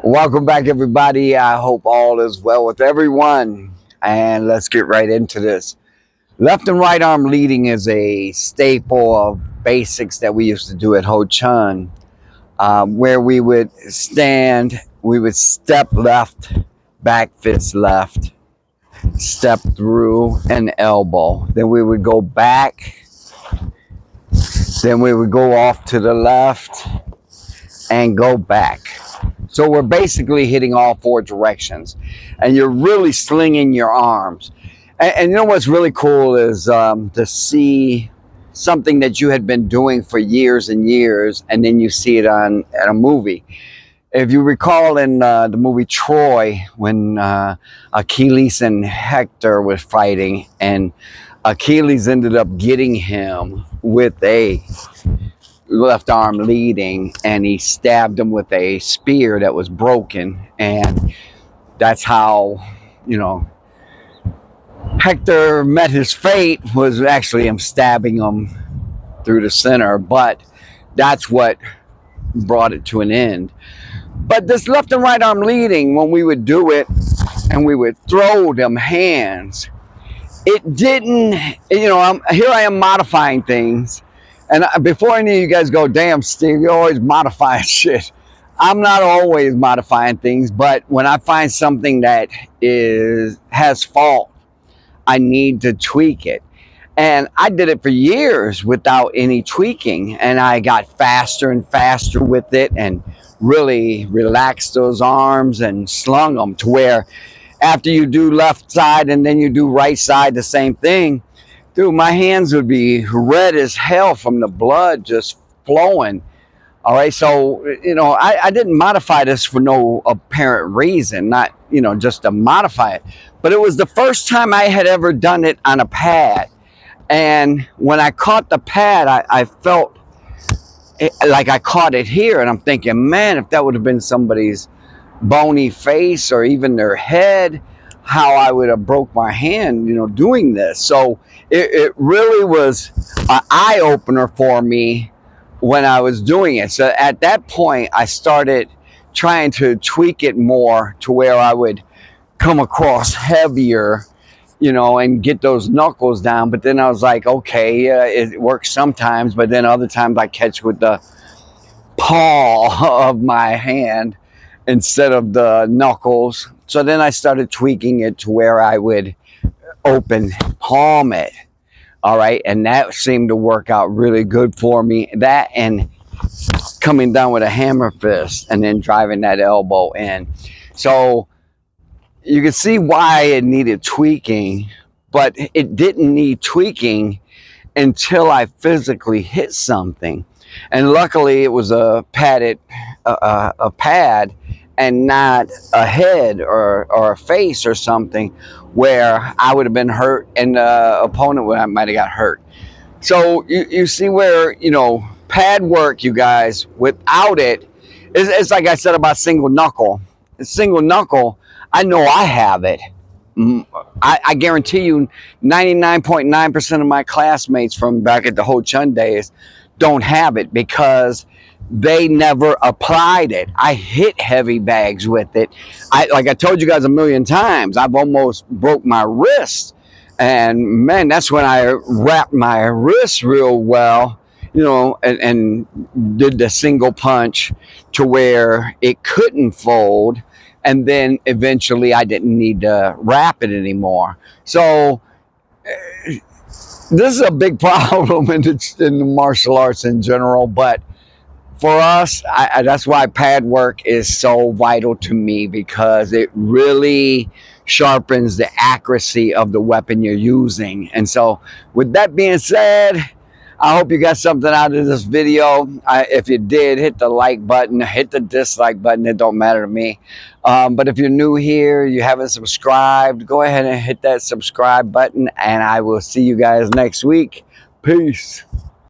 Welcome back, everybody. I hope all is well with everyone. And let's get right into this. Left and right arm leading is a staple of basics that we used to do at Ho Chun, where we would stand, we would step left, back fist left, step through an elbow. Then we would go back, then we would go off to the left and go back. So we're basically hitting all four directions, and you're really slinging your arms. And you know what's really cool is to see something that you had been doing for years and years, and then you see it on a movie. If you recall in the movie Troy, when Achilles and Hector was fighting, and Achilles ended up getting him with a left arm leading, and he stabbed him with a spear that was broken, and that's how, you know, Hector met his fate, was actually him stabbing him through the center, but that's what brought it to an end. But this left and right arm leading, when we would do it and we would throw them hands, it didn't, here I am modifying things. And before any of you guys go, damn, Steve, you're always modifying shit. I'm not always modifying things, but when I find something that has fault, I need to tweak it. And I did it for years without any tweaking, and I got faster and faster with it and really relaxed those arms and slung them to where after you do left side and then you do right side, the same thing. Dude, my hands would be red as hell from the blood just flowing. All right, so, I didn't modify this for no apparent reason, not, just to modify it. But it was the first time I had ever done it on a pad. And when I caught the pad, I felt like I caught it here. And I'm thinking, man, if that would have been somebody's bony face or even their head, how I would have broke my hand, doing this. So it really was an eye-opener for me when I was doing it. So at that point, I started trying to tweak it more to where I would come across heavier, and get those knuckles down. But then I was like, okay, it works sometimes, but then other times I catch with the paw of my hand instead of the knuckles. So then I started tweaking it to where I would open palm it. All right. And that seemed to work out really good for me. That and coming down with a hammer fist and then driving that elbow in. So you can see why it needed tweaking, but it didn't need tweaking until I physically hit something. And luckily it was a pad and not a head or a face or something where I would have been hurt and the opponent might have got hurt. So you see where, pad work, you guys, without it, it's like I said about single knuckle. Single knuckle, I know I have it. I guarantee you 99.9% of my classmates from back at the Ho Chun days don't have it because they never applied it. I hit heavy bags with it. Like I told you guys a million times, I've almost broke my wrist. And man, that's when I wrapped my wrist real well, and did the single punch to where it couldn't fold. And then eventually I didn't need to wrap it anymore. So this is a big problem in the martial arts in general, but for us, that's why pad work is so vital to me, because it really sharpens the accuracy of the weapon you're using. And so with that being said, I hope you got something out of this video. If you did, hit the like button, hit the dislike button. It don't matter to me. But if you're new here, you haven't subscribed, go ahead and hit that subscribe button, and I will see you guys next week. Peace.